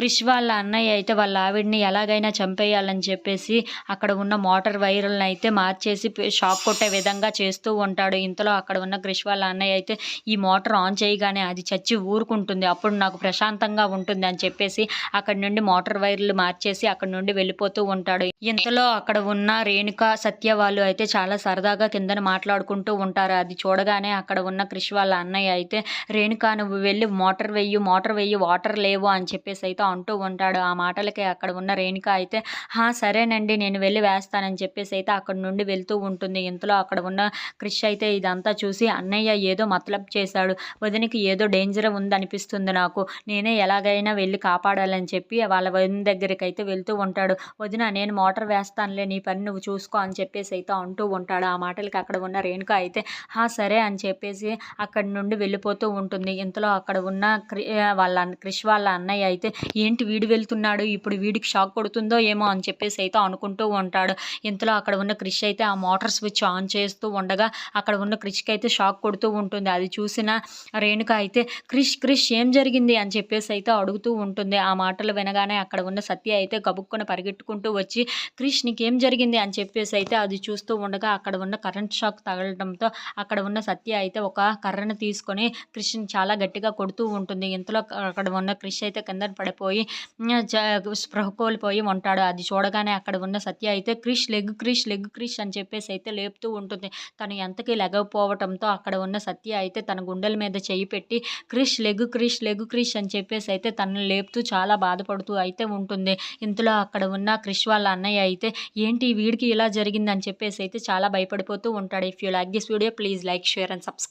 క్రిష్ వాళ్ళ అన్నయ్య అయితే వాళ్ళ ఆవిడని ఎలాగైనా చంపేయాలని చెప్పేసి అక్కడ ఉన్న మోటార్ వైర్లను అయితే మార్చేసి షాక్ కొట్టే విధంగా చేస్తూ ఉంటాడు. ఇంతలో అక్కడ ఉన్న క్రిష్ వాళ్ళ అన్నయ్య అయితే ఈ మోటార్ ఆన్ చేయగానే అది చచ్చి ఊరుకుంటుంది, అప్పుడు నాకు ప్రశాంతంగా ఉంటుంది అని చెప్పేసి అక్కడి నుండి మోటార్ వైర్లు మార్చేసి అక్కడి నుండి వెళ్ళిపోతూ ఉంటాడు. ఇంతలో అక్కడ ఉన్న రేణుక, సత్య వాళ్ళు అయితే చాలా సరదాగా కిందన మాట్లాడుకుంటూ ఉంటారు. అది చూడగానే అక్కడ ఉన్న క్రిష్ వాళ్ళ అన్నయ్య అయితే రేణుక నువ్వు వెళ్ళి మోటార్ వెయ్యి వాటర్ లేవు అని చెప్పేసి అయితే అంటూ ఉంటాడు. ఆ మాటలకి అక్కడ ఉన్న రేణుక అయితే సరేనండి నేను వెళ్ళి వేస్తానని చెప్పేసి అయితే అక్కడ నుండి వెళ్తూ ఉంటుంది. ఇంతలో అక్కడ ఉన్న క్రిష్ అయితే ఇదంతా చూసి అన్నయ్య ఏదో మతలబ్ చేశాడు, వదినకి ఏదో డేంజర్ ఉందనిపిస్తుంది నాకు, నేనే ఎలాగైనా వెళ్ళి కాపాడాలని చెప్పి వాళ్ళ వదిన దగ్గరికి అయితే వెళ్తూ ఉంటాడు. వదిన నేను మోటార్ వేస్తానులే, నీ పని నువ్వు చూసుకో అని చెప్పేసి అయితే అంటూ ఉంటాడు. ఆ మాటలకి అక్కడ ఉన్న రేణుక అయితే సరే అని చెప్పేసి అక్కడి నుండి వెళ్ళిపోతూ ఉంటుంది. ఇంతలో అక్కడ ఉన్న క్రిష్ వాళ్ళ అన్నయ్య అయితే ఏంటి వీడు వెళ్తున్నాడు, ఇప్పుడు వీడికి షాక్ కొడుతుందో ఏమో అని చెప్పేసి అయితే అనుకుంటూ ఉంటాడు. ఇంతలో అక్కడ ఉన్న క్రిష్ అయితే ఆ మోటార్ స్విచ్ ఆన్ చేస్తూ ఉండగా అక్కడ ఉన్న క్రిష్కి అయితే షాక్ కొడుతూ ఉంటుంది. అది చూసిన రేణుక అయితే క్రిష్ ఏం జరిగింది అని చెప్పేసి అయితే అడుగుతూ ఉంటుంది. ఆ మాటలు వినగానే అక్కడ ఉన్న సత్య అయితే గబుక్కున పరిగెట్టుకుంటూ వచ్చి క్రిష్ నీకేం జరిగింది అని చెప్పేసి అయితే అది చూస్తూ ఉండగా అక్కడ ఉన్న కరెంట్ షాక్ తగలడంతో అక్కడ ఉన్న సత్య అయితే ఒక కర్రను తీసుకొని క్రిష్ని చాలా గట్టిగా కొడుతూ ఉంటుంది. ఇంతలో అక్కడ ఉన్న క్రిష్ అయితే కింద పడిపోయి స్పృహ కోల్పోయి ఉంటాడు. అది చూడగానే అక్కడ ఉన్న సత్య అయితే లెగ్ క్రిష్ అని చెప్పేసి అయితే లేపుతూ ఉంటుంది. తను ఎంతకీ లెగకపోవటంతో అక్కడ ఉన్న సత్య అయితే తన గుండెల మీద చేయి పెట్టి లెగ్ క్రిష్ అని చెప్పేసి అయితే తనను లేపుతూ చాలా బాధపడుతూ అయితే ఉంటుంది. ఇంతలో అక్కడ ఉన్న క్రిష్ వాళ్ళ అన్నయ్య అయితే ఏంటి వీడికి ఇలా జరిగిందని చెప్పేసి అయితే చాలా భయపడిపోతూ ఉంటాడు. If you like this video please like, share and subscribe.